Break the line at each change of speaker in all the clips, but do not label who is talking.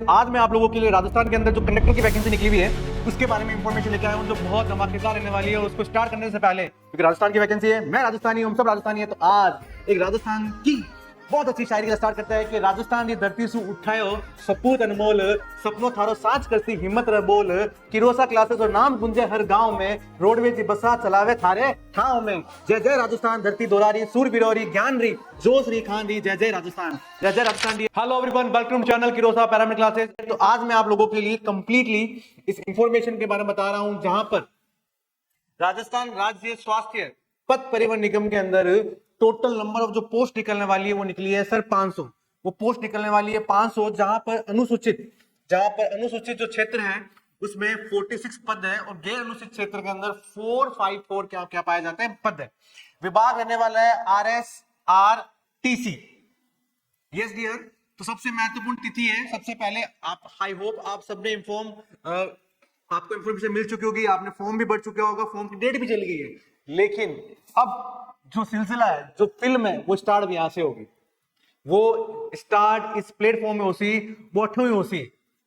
आज मैं आप लोगों के लिए राजस्थान के अंदर जो कंडक्टर की वैकेंसी निकली हुई है उसके बारे में इंफॉर्मेशन लेके आया हूं जो बहुत धमाकेदार रहने वाली है। उसको स्टार्ट करने से पहले, क्योंकि राजस्थान की वैकेंसी है, मैं राजस्थानी हूं, हम सब राजस्थानी है, तो आज एक राजस्थान की बहुत अच्छी शायरी का स्टार्ट करता है कि राजस्थान की धरती से उठायो सपूत अनमोल, सपनों थारो साच करती हिम्मत रे बोल, किरोसा क्लासेस और नाम गुंजे हर गांव में, रोडवेज की बसा चलावे थारे ठाव में। जय जय राजस्थान, धरती दोरारी, सूर बिरोरी, ज्ञान री, जोश री खान री, जय जय राजस्थान, जय जय राजस्थान री। Hello everyone, welcome to channel किरोसा पैरामिड क्लासेस। तो आज मैं आप लोगों के लिए कंप्लीटली इस इंफॉर्मेशन के बारे में बता रहा हूं जहां पर राजस्थान राज्य स्वास्थ्य पथ परिवहन निगम के अंदर टोटल नंबर ऑफ जो पोस्ट निकलने वाली है वो निकली है सर 500। वो पोस्ट निकलने वाली है 500, जहां पर अनुसूचित जो क्षेत्र है उसमें 46 पद है और गैर अनुसूचित क्षेत्र के अंदर 454 क्या क्या पाए जाते हैं पद है। विभाग रहने वाला है RSRTC। यस डियर, तो सबसे महत्वपूर्ण तिथि है, सबसे पहले आप आई होप आप सबने आपको इंफॉर्मेशन मिल चुकी होगी, आपने फॉर्म भी भर चुका होगा, फॉर्म की डेट भी चली गई है, लेकिन अब जो सिलसिला है, जो फिल्म है, वो स्टार्ट भी यहां से होगी। वो स्टार्ट इस प्लेटफॉर्म में होसी, वो 8वीं होसी,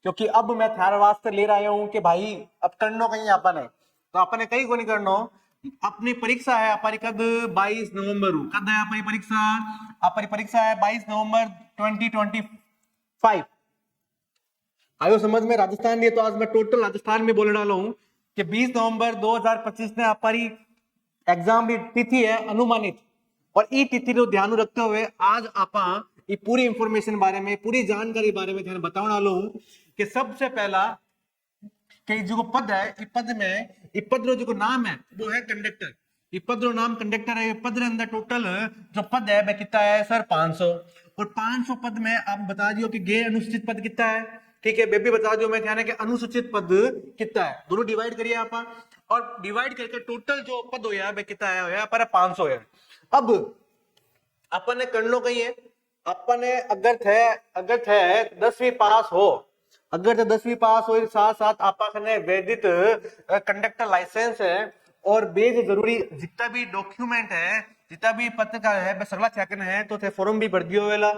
क्योंकि अब मैं थार वास्ते ले रहा हूं कि भाई अब करनो कहीं अपन है, तो अपन ने कहीं को नहीं करनो। अपनी परीक्षा है हमारी कद 22 नवंबर कद है हमारी परीक्षा है 22 नवंबर 2025। आयो समझ में राजस्थान में, तो आज मैं टोटल राजस्थान में बोलने वाला हूं कि 20 नवंबर 2025 ने हमारी एग्जाम की तिथि है अनुमानित, और ई तिथि को ध्यान रखते हुए आज आपा ये पूरी इंफॉर्मेशन बारे में, पूरी जानकारी बारे में ध्यान बताने वाला हूं कि सबसे पहला कि जो पद है, इस पद में इस पद रो जो नाम है वो है कंडक्टर। इस पद रो नाम कंडक्टर है। पद के अंदर टोटल जो पद है वह कितना है सर 500, और 500 पद में आप बता दियो कि गैर अनुसूचित पद कितना है, ठीक है, बेबी बता दियो मैं ध्यान है कि अनुसूचित पद कितना है, दोनों डिवाइड करिए आप, और डिवाइड करके टोटल जो पद होया वह कितना है, होया पर 500 है। अब अपन ने कर लो कही है, अपन ने अगर थे 10वीं पास हो, अगर तो 10वीं पास हो, साथ साथ आपा कने वैधित कंडक्टर लाइसेंस है, और बेज जरूरी जितना भी डॉक्यूमेंट है, जितना भी पत्रकार है वह सगला चेकन है, तो थे फॉर्म भी भर दियो वेला,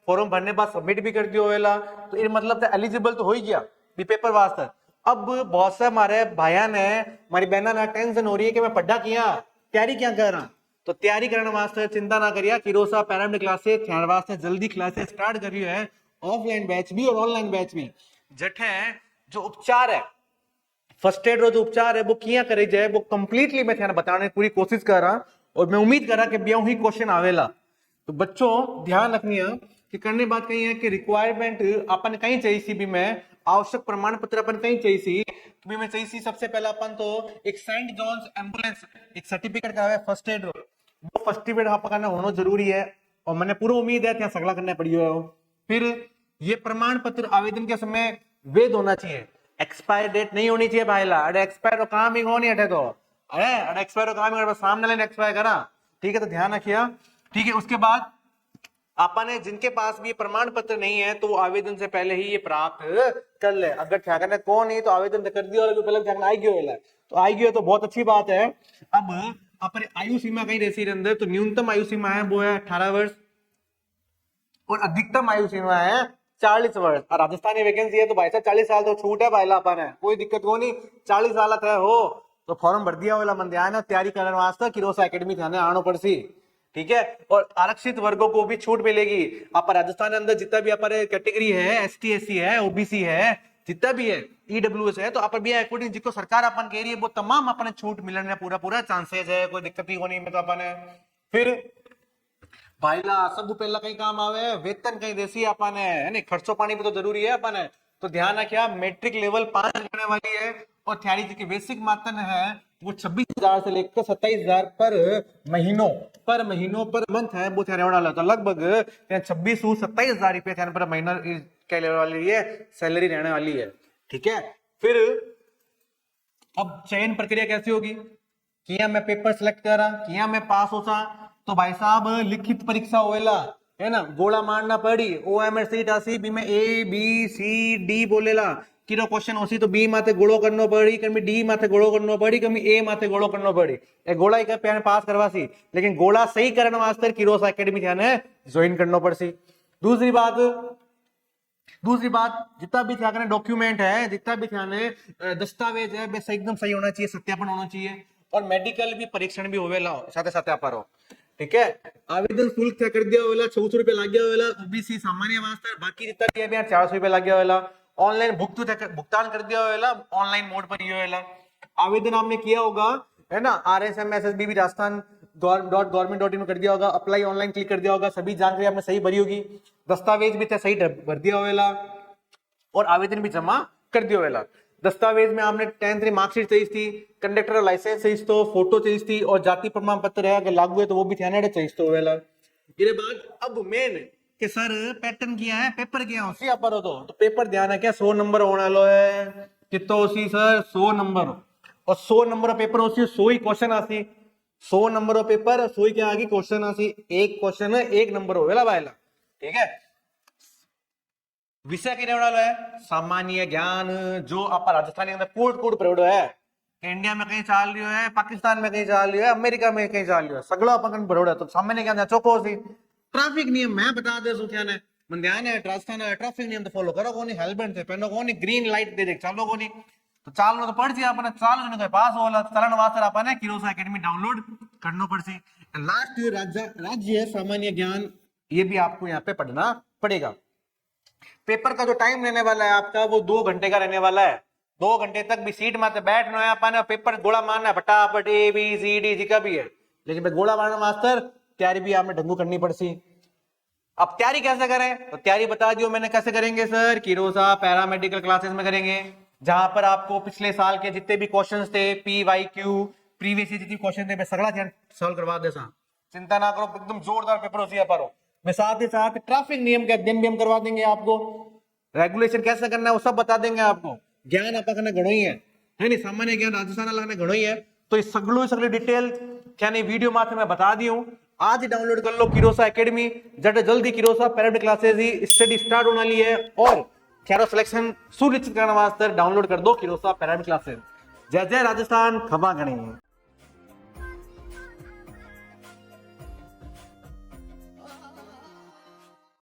फॉर्म भरने बाद सबमिट भी कर दियो वेला, तो ये मतलब एलिजिबल तो हो ही गया भी पेपर वास्ते। अब बहुत से हमारे भाइया ने, हमारी बहना ने टेंशन हो रही है कि मैं पढ़ा किया, तैयारी क्या कर रहा, तो तैयारी करने वास्ते चिंता ना करिए, किरोसा पैरामिड क्लासेस ध्यान वास्ते जल्दी क्लासेस स्टार्ट कर रही है, ऑफलाइन बैच भी और ऑनलाइन बैच भी। जठे जो उपचार है, फर्स्ट एड जो उपचार है वो किया करे जाए, वो कंप्लीटली मैं ध्यान बताने की पूरी कोशिश कर रहा, और मैं उम्मीद कर रहा कि ब्याह ही क्वेश्चन आवेला। तो बच्चों ध्यान रखनी है कि करने बात कही है कि रिक्वायरमेंट अपन कहीं चाहिए सी भी में आवश्यक प्रमाण पत्र अपन कहीं चाहिए सी, तो भी मैं चाहिए सी सबसे पहला अपन तो एक सेंट जॉन्स एम्बुलेंस एक सर्टिफिकेट का है फर्स्ट एड, वो फर्स्ट एड करना होना जरूरी है, और मैंने पूरी उम्मीद है ત્યાં सगला करना पड़ी हो। फिर ये प्रमाण पत्र आवेदन के समय वैध होना चाहिए, एक्सपायर डेट नहीं होनी चाहिए भाईला, अरे एक्सपायर काम ही होनी हटे, तो अरे एक्सपायर काम ही सामने लेने एक्सपायर करा, ठीक है, तो ध्यान रखिए, ठीक है। उसके बाद आपने जिनके पास भी प्रमाण पत्र नहीं है तो वो आवेदन से पहले ही ये प्राप्त कर ले, अगर ठेकाना कौन नहीं तो आवेदन कर दिया और पहले ठेकाना आई गयो, तो आई गयो तो बहुत अच्छी बात है। अब अपने आयु सीमा कहीं रहती है अंदर, तो न्यूनतम आयु सीमा है वो है 18 वर्ष और अधिकतम आयु सीमा है 40 वर्ष। और राजस्थानी वैकेंसी है तो भाई साहब 40 साल तो छूट है भाईला, अपन है कोई दिक्कत को नहीं, 40 साल थे हो तो फॉर्म भर दिया वाला मन ध्यान तैयारी करने वास्ते किरोसा एकेडमी ध्यान आना पड़सी, ठीक है। और आरक्षित वर्गों को भी छूट मिलेगी। आप राजस्थान के अंदर जितना भी अपने कैटेगरी है, ST SC है, OBC है, जितना भी है, EWS है, तो आप भी अकॉर्डिंग जिसको सरकार अपन कह रही है वो तमाम अपने छूट मिलने पूरा पूरा चांसेस है, कोई दिक्कत ही नहीं में तो अपन है। फिर भाईला सब पहला कहीं काम आवे, वेतन कहीं देसी अपन है नहीं, खर्चो पानी भी तो जरूरी है अपन है, तो ध्यान रखिए मैट्रिक लेवल 5 करने वाली है, और थ्यारी की बेसिक मातन है वो 26,000 से लेकर 27,000 पर महीनों पर मंथ है, वो थ्यारे वाला, तो लगभग 26 से 27,000 रुपये थ्यारे पर महीना क्या लेने वाली है, सैलरी रहने वाली है, ठीक है। फिर अब चयन प्रक्रिया कैसी होगी, किया मैं पेपर सिलेक्ट करा, किया मैं पास होता, तो भाई साहब लिखित परीक्षा होएला है ना, गोला मारना पड़ी, OMR सीट आसी बी में ABCD बोलेला, किरो क्वेश्चन होसी तो बी माथे गोळो करनो पड़ी, कभी डी माथे गोळो करनो पड़ी, कभी ए माथे गोळो करनो पड़ी, ए गोला ही कर पास करवासी, लेकिन गोला सही करने वास्ते किरोसा एकेडमी ध्यान है ज्वाइन करनो पड़सी। दूसरी बात दूसरी बात, जितना भी क्या करें डॉक्यूमेंट है, जितना भी क्या है दस्तावेज है, बस एकदम सही होना चाहिए, सत्यापन होना चाहिए, और मेडिकल भी परीक्षण भी होवेला साथे साथे आप रहो। ठीक है, आवेदन शुल्क क्या कर दिया होवेला 400 रुपए लाग गया होवेला ओबीसी सामान्य वास्ते, बाकी जितना भी है 400 रुपए लाग गया होवेला। ऑनलाइन भुगतान कर दिया होवेला ऑनलाइन मोड पर ही होवेला। आवेदन आपने किया होगा है ना, RSMSSB भी राजस्थान .gov.in में कर दिया होगा, अप्लाई ऑनलाइन क्लिक कर दिया होगा, सभी जानकारी आपने सही भरी होगी, दस्तावेज भी सही भर दिया होवेला, और आवेदन भी जमा कर दिया होवेला। दस्तावेज में आपने 10th की मार्कशीट चाहिए थी, कंडक्टर लाइसेंस चाहिए तो, फोटो चाहिए थी, और जाति प्रमाण पत्र है अगर लागू है तो वो भी ध्यान चाहिए तो होवेला। इसके बाद अब मेन कि सर पैटर्न किया है, पेपर किया उसी आप पर हो तो पेपर ध्यान है क्या 100 नंबर होने वाला है, कितना उसी सर 100 नंबर, और 100 नंबर पेपर उसी 100 ही क्वेश्चन आसी, 100 नंबर पेपर 100 ही क्या आगे क्वेश्चन आसी, एक क्वेश्चन है 1 नंबर होवेला बायला। ठीक है, विषय किने वाला है सामान्य ज्ञान, जो आप राजस्थान के अंदर कोट पढ़ो है, इंडिया में कहीं चाल रही है, पाकिस्तान में कहीं चाल रही है, अमेरिका में कहीं चाल रही है, सगळं अपन पढ़ो है, तो सामान्य ज्ञान चौको सी। ट्रैफिक नियम मैं बता दे क्या है मन ध्यान है, राजस्थान ट्रैफिक नियम तो फॉलो करो कोनी, हेलमेट से पहनो कोनी, ग्रीन लाइट दे दे चालो कोनी, तो चालनो तो पड़ अपन चालो जो पास होला चलन वास्ते अपन किरोसा एकेडमी डाउनलोड करनो पड़सी। लास्ट राज्य सामान्य ज्ञान, ये भी आपको यहाँ पे पढ़ना पड़ेगा। पेपर का जो टाइम रहने वाला है आपका वो 2 घंटे का रहने वाला है, 2 घंटे तक भी सीट में बैठना है अपन, पेपर गोला मारना है फटाफट ABCD जी का भी है, लेकिन भाई गोला मारना मास्टर तैयारी भी आपने ढंगू करनी पड़सी। अब तैयारी कैसे करें, तो तैयारी बता दियो मैंने कैसे करेंगे सर, किरोसा पैरामेडिकल क्लासेस में करेंगे, जहां पर आपको पिछले साल के जितने भी क्वेश्चंस थे PYQ प्रीवियस जितने क्वेश्चन थे मैं सगला ध्यान सॉल्व करवा दे सा, चिंता ना करो, एकदम जोरदार पेपर होती है पर में साथ ही साथ ट्रैफिक नियम के अध्ययन भी हम करवा देंगे आपको, रेगुलेशन कैसे करना है वो सब बता देंगे आपको, ज्ञान आपका करना घणो ही है नहीं, सामान्य ज्ञान राजस्थान लगने घणो ही है, तो ये सगली डिटेल क्या नहीं वीडियो माथे में बता दी हूं, आज ही डाउनलोड कर लो किरोसा एकेडमी, जल्दी किरोसा पैरामेडिकल क्लासेस ही स्टडी स्टार्ट होने वाली है, और खैरो सिलेक्शन सुनिश्चित करने वास्ते डाउनलोड कर दो किरोसा पैरामेडिकल क्लासेस। जय जय राजस्थान, खमा गणी।